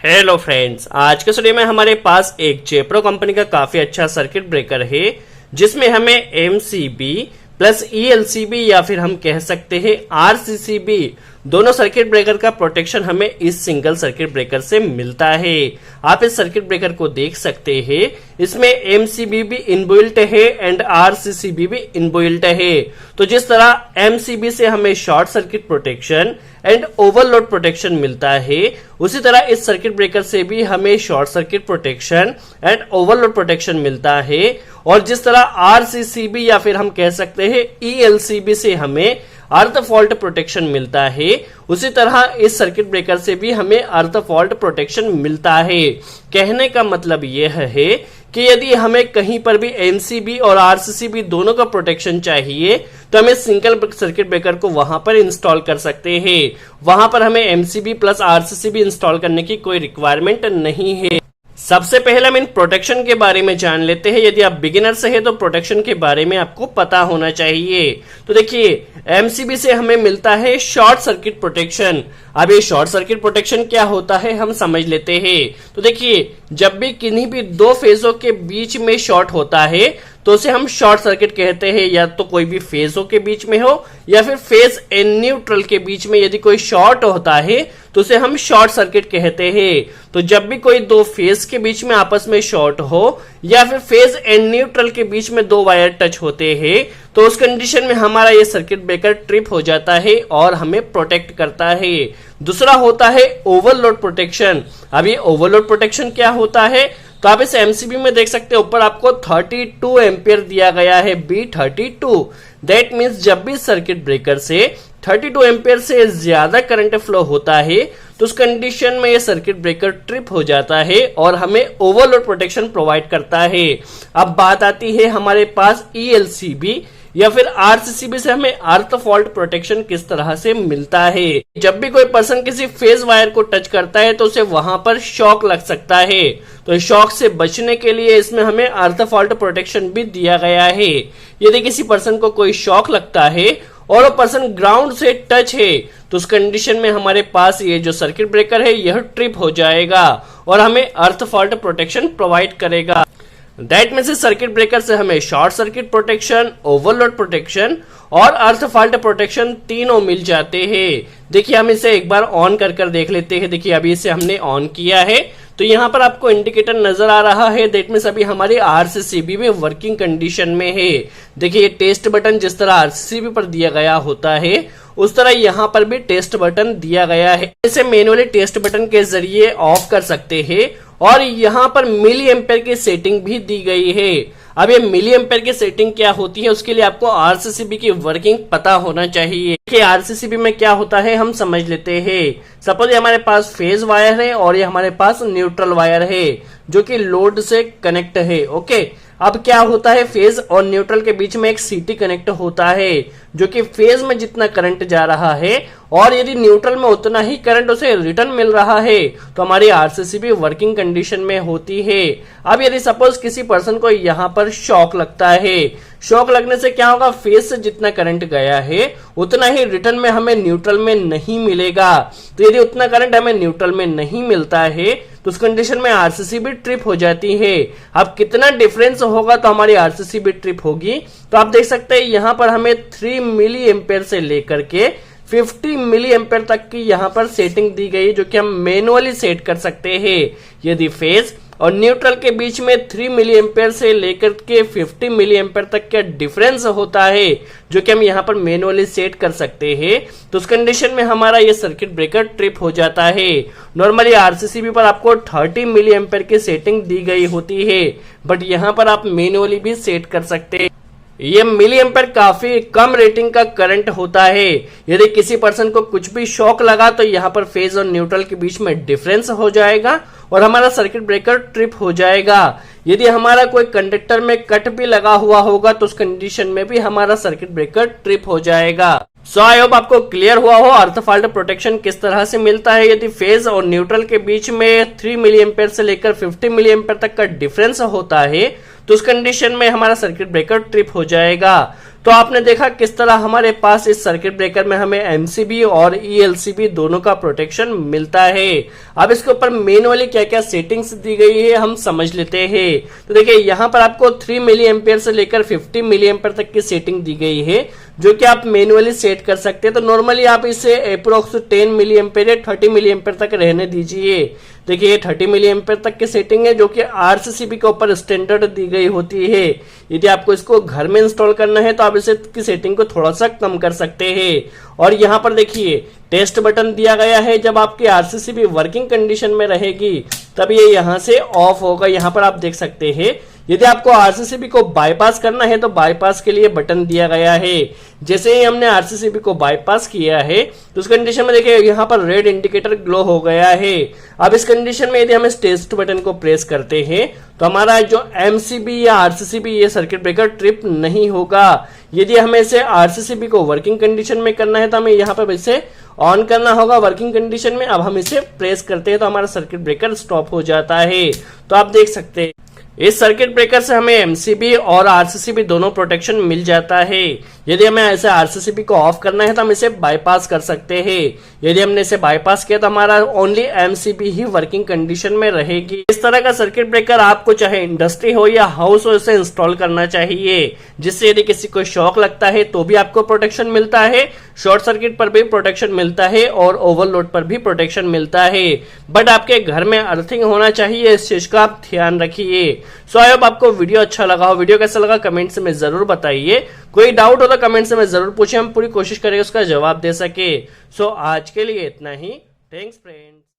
Hello friends, आज के video में हमारे पास एक जेप्रो कंपनी का काफी अच्छा सर्किट ब्रेकर है जिसमें हमें एमसीबी प्लस ईएलसीबी या फिर हम कह सकते हैं आरसीसीबी दोनों सर्किट ब्रेकर का प्रोटेक्शन हमें इस सिंगल सर्किट ब्रेकर से मिलता है। आप इस सर्किट ब्रेकर को देख सकते हैं, इसमें एमसीबी भी इनबिल्ट है एंड आरसीसीबी भी इनबिल्ट है। तो जिस तरह एमसीबी से हमें short circuit protection and overload protection मिलता है, उसी तरह इस सर्किट ब्रेकर से भी हमें short circuit protection and overload protection मिलता है। और जिस तरह आरसीसीबी या फिर हम कह सकते हैं ईएलसीबी से हमें अर्थ फॉल्ट प्रोटेक्शन मिलता है, उसी तरह इस सर्किट ब्रेकर से भी हमें अर्थ फॉल्ट प्रोटेक्शन मिलता है। कहने का मतलब यह है कि यदि हमें कहीं पर भी एमसीबी और आरसीसीबी दोनों का प्रोटेक्शन चाहिए तो हमें सिंगल सर्किट ब्रेकर को वहां पर इंस्टॉल कर सकते हैं। वहां पर हमें एमसीबी प्लस आरसीसीबी इंस्टॉल करने की कोई रिक्वायरमेंट नहीं है। सबसे पहले हम इन प्रोटेक्शन के बारे में जान लेते हैं। यदि आप बिगिनर से हैं तो प्रोटेक्शन के बारे में आपको पता होना चाहिए। तो देखिए, एमसीबी से हमें मिलता है शॉर्ट सर्किट प्रोटेक्शन। अब ये शॉर्ट सर्किट प्रोटेक्शन क्या होता है हम समझ लेते हैं। तो देखिए, जब भी किन्हीं भी दो फेजों के बीच में शॉर्ट होता है तो उसे हम शॉर्ट सर्किट कहते हैं। या तो कोई भी फेजों के बीच में हो या फिर फेज एंड न्यूट्रल के बीच में यदि कोई शॉर्ट होता है तो उसे हम शॉर्ट सर्किट कहते हैं। तो जब भी कोई दो फेज के बीच में आपस में शॉर्ट हो या फिर फेज एंड न्यूट्रल के बीच में दो वायर टच होते हैं तो उस कंडीशन में हमारा ये सर्किट ब्रेकर ट्रिप हो जाता है और हमें प्रोटेक्ट करता है। दूसरा होता है ओवरलोड प्रोटेक्शन। अब ये ओवरलोड प्रोटेक्शन क्या होता है तो आप इस एमसीबी में देख सकते हैं, ऊपर आपको 32 एम्पियर दिया गया है, B32। दैट मीन्स जब भी सर्किट ब्रेकर से 32 एम्पियर से ज्यादा करंट फ्लो होता है तो उस कंडीशन में ये सर्किट ब्रेकर ट्रिप हो जाता है और हमें ओवरलोड प्रोटेक्शन प्रोवाइड करता है। अब बात आती है हमारे पास ईएलसीबी या फिर आरसीसीबी से हमें अर्थ फॉल्ट प्रोटेक्शन किस तरह से मिलता है। जब भी कोई पर्सन किसी फेज वायर को टच करता है तो उसे वहां पर शॉक लग सकता है। तो शॉक से बचने के लिए इसमें हमें अर्थ फॉल्ट प्रोटेक्शन भी दिया गया है। यदि किसी पर्सन को कोई शॉक लगता है और वो पर्सन ग्राउंड से टच है तो उस कंडीशन में हमारे पास ये जो सर्किट ब्रेकर है यह ट्रिप हो जाएगा और हमें अर्थ फॉल्ट प्रोटेक्शन प्रोवाइड करेगा। दैट मीन्स इस सर्किट ब्रेकर से हमें short circuit protection, overload protection और अर्थ फॉल्ट प्रोटेक्शन तीनों मिल जाते हैं। देखिए, हम इसे एक बार ऑन कर देख लेते हैं। देखिए, अभी इसे हमने ऑन किया है तो यहाँ पर आपको इंडिकेटर नजर आ रहा है। दैट मीन्स अभी हमारी आरसीसीबी में वर्किंग कंडीशन में है। देखिए, ये टेस्ट बटन जिस तरह आरसीसीबी पर दिया गया होता है उस तरह यहाँ पर भी टेस्ट बटन दिया गया है। इसे मैनुअली टेस्ट बटन के जरिए ऑफ कर सकते हैं और यहाँ पर मिली एम्पेयर की सेटिंग भी दी गई है। अब ये मिली एम्पेयर की सेटिंग क्या होती है उसके लिए आपको आरसीसीबी की वर्किंग पता होना चाहिए कि आरसीसीबी में क्या होता है हम समझ लेते हैं। सपोज ये हमारे पास फेज वायर है और ये हमारे पास न्यूट्रल वायर है जो कि लोड से कनेक्ट है। ओके, अब क्या होता है, फेज और न्यूट्रल के बीच में एक सीटी कनेक्ट होता है जो कि फेज में जितना करंट जा रहा है और यदि न्यूट्रल में उतना ही करंट उसे रिटर्न मिल रहा है तो हमारी आरसीसीबी वर्किंग कंडीशन में होती है। अब यदि सपोज किसी पर्सन को यहाँ पर शॉक लगता है, शॉक लगने से क्या होगा, फेज से जितना करंट गया है उतना ही रिटर्न में हमें न्यूट्रल में नहीं मिलेगा। तो यदि उतना करंट हमें न्यूट्रल में नहीं मिलता है तो उस कंडीशन में आरसीसीबी ट्रिप हो जाती है। अब कितना डिफरेंस होगा तो हमारी आरसीसीबी ट्रिप होगी। तो आप देख सकते हैं यहाँ पर हमें 3 मिली एम्पेयर से लेकर के 50 मिली एम्पेयर तक की यहाँ पर सेटिंग दी गई है जो कि हम मैनुअली सेट कर सकते हैं। यदि फेज और न्यूट्रल के बीच में 3 मिली एम्पेयर से लेकर के 50 मिली एम्पेयर तक का डिफरेंस होता है जो कि हम यहाँ पर मैनुअली सेट कर सकते हैं तो उस कंडीशन में हमारा ये सर्किट ब्रेकर ट्रिप हो जाता है। नॉर्मली आरसीसीबी पर आपको 30 मिली एम्पेयर की सेटिंग दी गई होती है बट यहाँ पर आप मैनुअली भी सेट कर सकते हैं। ये मिली एम्पेयर काफी कम रेटिंग का करंट होता है। यदि किसी पर्सन को कुछ भी शॉक लगा तो यहाँ पर फेज और न्यूट्रल के बीच में डिफरेंस हो जाएगा और हमारा सर्किट ब्रेकर ट्रिप हो जाएगा। यदि हमारा कोई कंडक्टर में कट भी लगा हुआ होगा तो उस कंडीशन में भी हमारा सर्किट ब्रेकर ट्रिप हो जाएगा। सो आई होप आपको क्लियर हुआ हो अर्थ फॉल्ट प्रोटेक्शन किस तरह से मिलता है। यदि फेज और न्यूट्रल के बीच में 3 मिली एम्पेयर से लेकर 50 मिली एम्पेयर तक का डिफरेंस होता है तो उस कंडीशन में हमारा सर्किट ब्रेकर ट्रिप हो जाएगा। तो आपने देखा किस तरह हमारे पास इस सर्किट ब्रेकर में हमें एमसीबी और ईएलसीबी दोनों का प्रोटेक्शन मिलता है। अब इसके ऊपर मैनुअली क्या क्या सेटिंग्स दी गई है हम समझ लेते हैं। तो देखिए यहाँ पर आपको 3 मिली एम्पियर से लेकर 50 मिली एम्पियर तक की सेटिंग दी गई है, जो कि आप मैनुअली सेट कर सकते हैं। तो नॉर्मली आप इसे अप्रोक्स 10 मिली एम्पियर या 30 मिली एम्पियर तक रहने दीजिए। देखिए ये 30 मिली एम्पियर तक की सेटिंग है, जो कि आरसीसीबी के ऊपर स्टैंडर्ड दी गई होती है। यदि आपको इसको घर में इंस्टॉल करना है तो आप इसे की सेटिंग को थोड़ा सा कम कर सकते हैं। और यहाँ पर देखिए टेस्ट बटन दिया गया है, जब आपकी आरसीसीबी वर्किंग कंडीशन में रहेगी तब ये यहाँ से ऑफ होगा। यहाँ पर आप देख सकते हैं। यदि आपको आरसीसीबी को बाईपास करना है तो बाईपास के लिए बटन दिया गया है। जैसे ही हमने आरसीसीबी को बाईपास किया है तो उस कंडीशन में देखिए यहाँ पर रेड इंडिकेटर ग्लो हो गया है। अब इस कंडीशन में यदि हम इस टेस्ट बटन को प्रेस करते हैं तो हमारा जो एमसीबी या आरसीसीबी ये सर्किट ब्रेकर ट्रिप नहीं होगा। यदि हमें इसे आरसीसीबी को वर्किंग कंडीशन में करना है तो हमें यहाँ पर इसे ऑन करना होगा वर्किंग कंडीशन में। अब हम इसे प्रेस करते हैं तो हमारा सर्किट ब्रेकर स्टॉप हो जाता है। तो आप देख सकते हैं इस सर्किट ब्रेकर से हमें एमसीबी और आरसीसीबी दोनों प्रोटेक्शन मिल जाता है। यदि हमें ऐसे आरसीसीबी को ऑफ करना है तो हम इसे बाईपास कर सकते हैं। यदि हमने इसे बाईपास किया तो हमारा ओनली एमसीबी ही वर्किंग कंडीशन में रहेगी। इस तरह का सर्किट ब्रेकर आपको चाहे इंडस्ट्री हो या हाउस हो इसे इंस्टॉल करना चाहिए, जिससे यदि किसी को शॉक लगता है तो भी आपको प्रोटेक्शन मिलता है, शॉर्ट सर्किट पर भी प्रोटेक्शन मिलता है और ओवरलोड पर भी प्रोटेक्शन मिलता है। बट आपके घर में अर्थिंग होना चाहिए, इस चीज का आप ध्यान रखिए। सो आई होप आपको वीडियो अच्छा लगा हो। वीडियो कैसा लगा कमेंट्स में जरूर बताइए। कोई डाउट हो तो कमेंट्स में जरूर पूछे, हम पूरी कोशिश करेंगे उसका जवाब दे सके। सो आज के लिए इतना ही। Thanks friends.